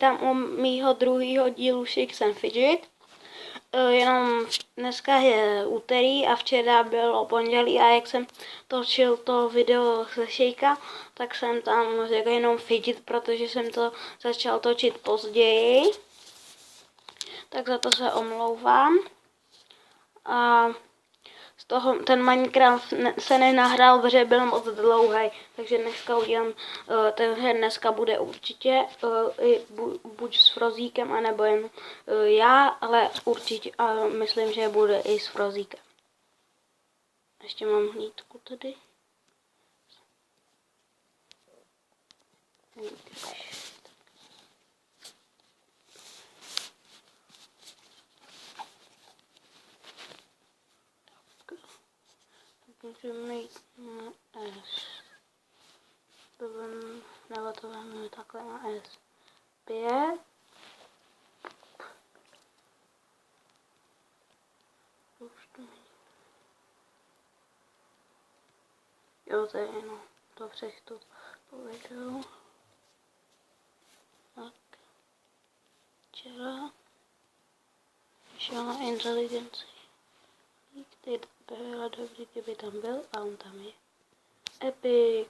vítám u mýho druhého dílu Shakes and Fidget. Jenom dneska je úterý a včera bylo pondělí a jak jsem točil to video ze Shakea, tak jsem tam řekl jenom Fidget, protože jsem to začal točit později. Tak za to se omlouvám. A z toho ten Minecraft se nenahrál, protože byl moc dlouhý, takže dneska udělám, tenhle dneska bude určitě buď s Frozíkem, anebo jen já, ale určitě myslím, že bude i s Frozíkem. Ještě mám hlídku tady. Můžeme jít na S. Nebo to vezmeme takhle na S5. Jo, to je jenom to to povedu. Tak. Včera šel na inteligenci. Teď by bylo dobrý, kdyby tam byl a on tam je. Epic.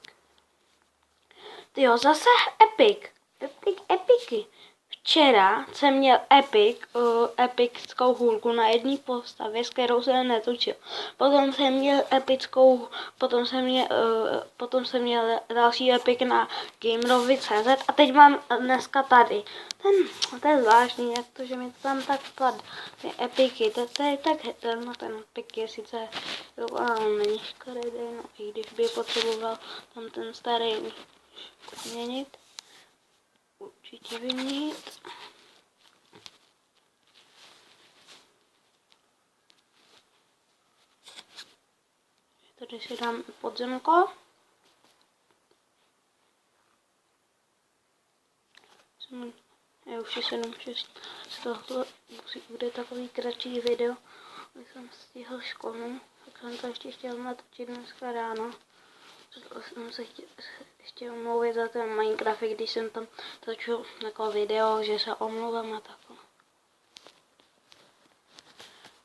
Tyjo, zase Epic. Epiky. Včera jsem měl epickou hůlku na jedné postavě, s kterou jsem netočil. Potom jsem měl další epic na gamerovi.cz a teď mám dneska tady. To je zvláštní, jak to, že mi to tam tak padá. Ty epiky, to je tak ten epic je sice není škaredý, no i když by potřeboval tam ten starý změnit. Určitě vyměnit. Tady si dám podzemko. Je už 7:06. Z tohoto bude takový kratší video. Když jsem stihl školu, tak jsem to ještě chtěl natočit dneska ráno. Jsem se chtěl omluvit za ten Minecraft, když jsem tam točil takové video, že se omluvám a takové.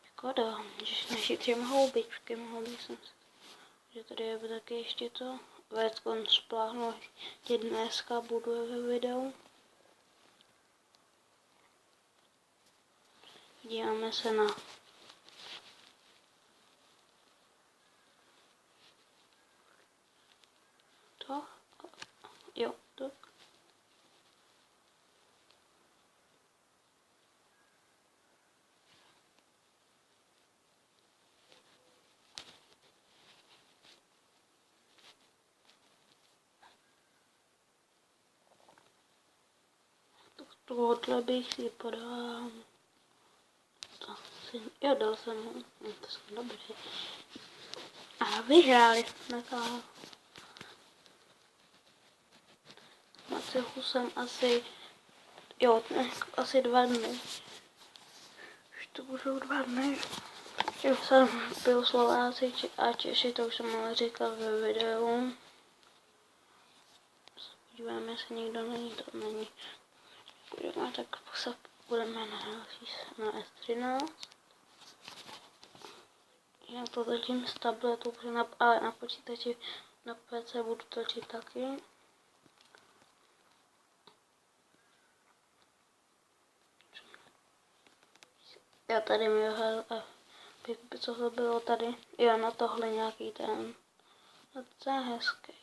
Škoda, že naši 3 houbičky, jsem se. Že tady je taky ještě to. Věckon spláhnu, že dneska budu ve videu. Díváme se na to. Jo, tak. Tohle bych si podal. Jo, dal jsem ho. To jsem dobře. A vyhráli jsme to. Na cechu jsem asi, jo, asi 2 dny. Už to budou 2 dny. Jo, jsem byl Slováci a Češi, to už jsem ale říkal ve videu. Podíváme, jestli někdo není, to není. Budeme na S13. Já to točím z tabletu, ale na počítači, na PC budu točit taky. Já tady mi co to bylo tady, jo, na tohle nějaký ten, to je hezký.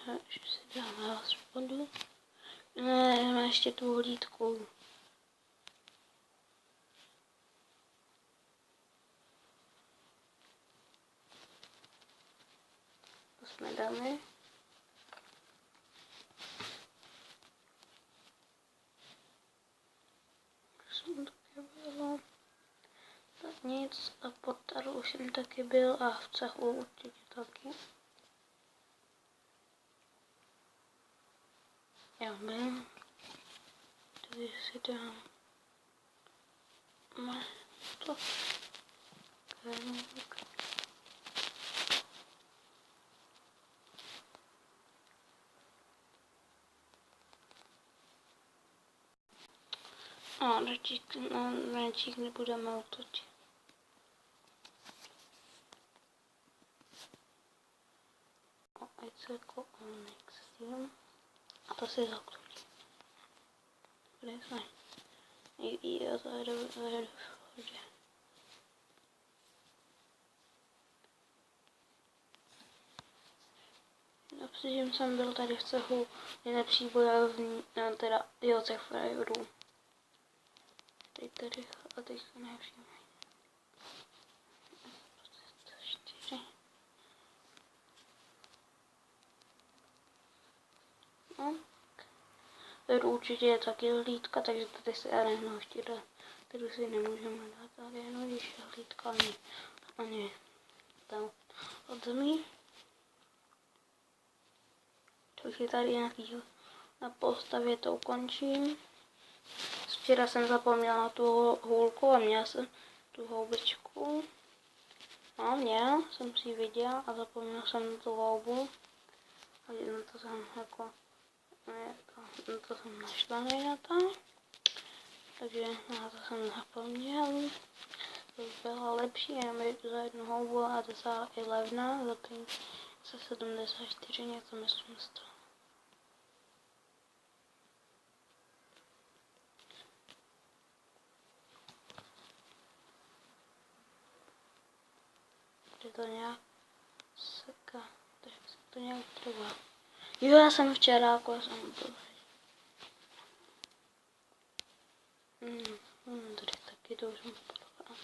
Takže si dáme hospodu. Ne, má ještě tu hlídku. To jsme dali. Tak nic, a pod taru už jsem taky byl a v cechu určitě taky. Já byl. Tady si dám to. A radík nebudeme otočit. Ať se jako Onyx. A to si zakloní. Bude fajn. Já zajedu v hodě. Například jsem byl tady v cechu nejlepší bojovní, teda jo, cech frajerů. Tady a teď se nevšímají. 4. No. Tady určitě je taky hlídka, takže tady si já nehnu ještě dát. Tady si nemůžeme dát, ale jenom když je hlídka ani tam od zemí. Takže tady nějaký na postavě to ukončím. Včera jsem zapomněla na tu hůlku a měla jsem tu houbičku. No, měl, jsem si ji viděla a zapomněla jsem na tu houbu. A na to jsem jako, na to jsem našla na to. Takže na to jsem zapomněl. To byla lepší, jenom za jednu houbu a docela i levná, za 74 něco myslím z toho. Je to nějak seka, tak se to nějak trvá. Jo, já jsem včera, jako jsem byl. Tady taky to už mám podobá.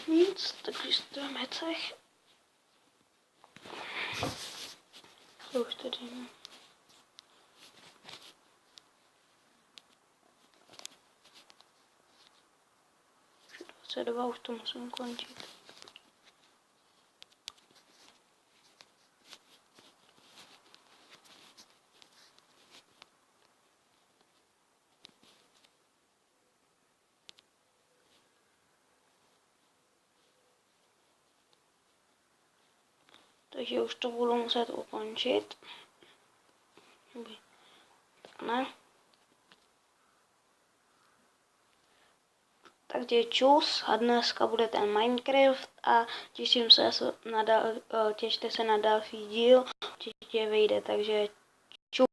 Nic, takže stráme cech. To už tady mám. 22 už to musím končit. Takže už to budu muset ukončit. Ne. Takže čus a dneska bude ten Minecraft a těšte se na další díl, určitě vyjde, takže čus.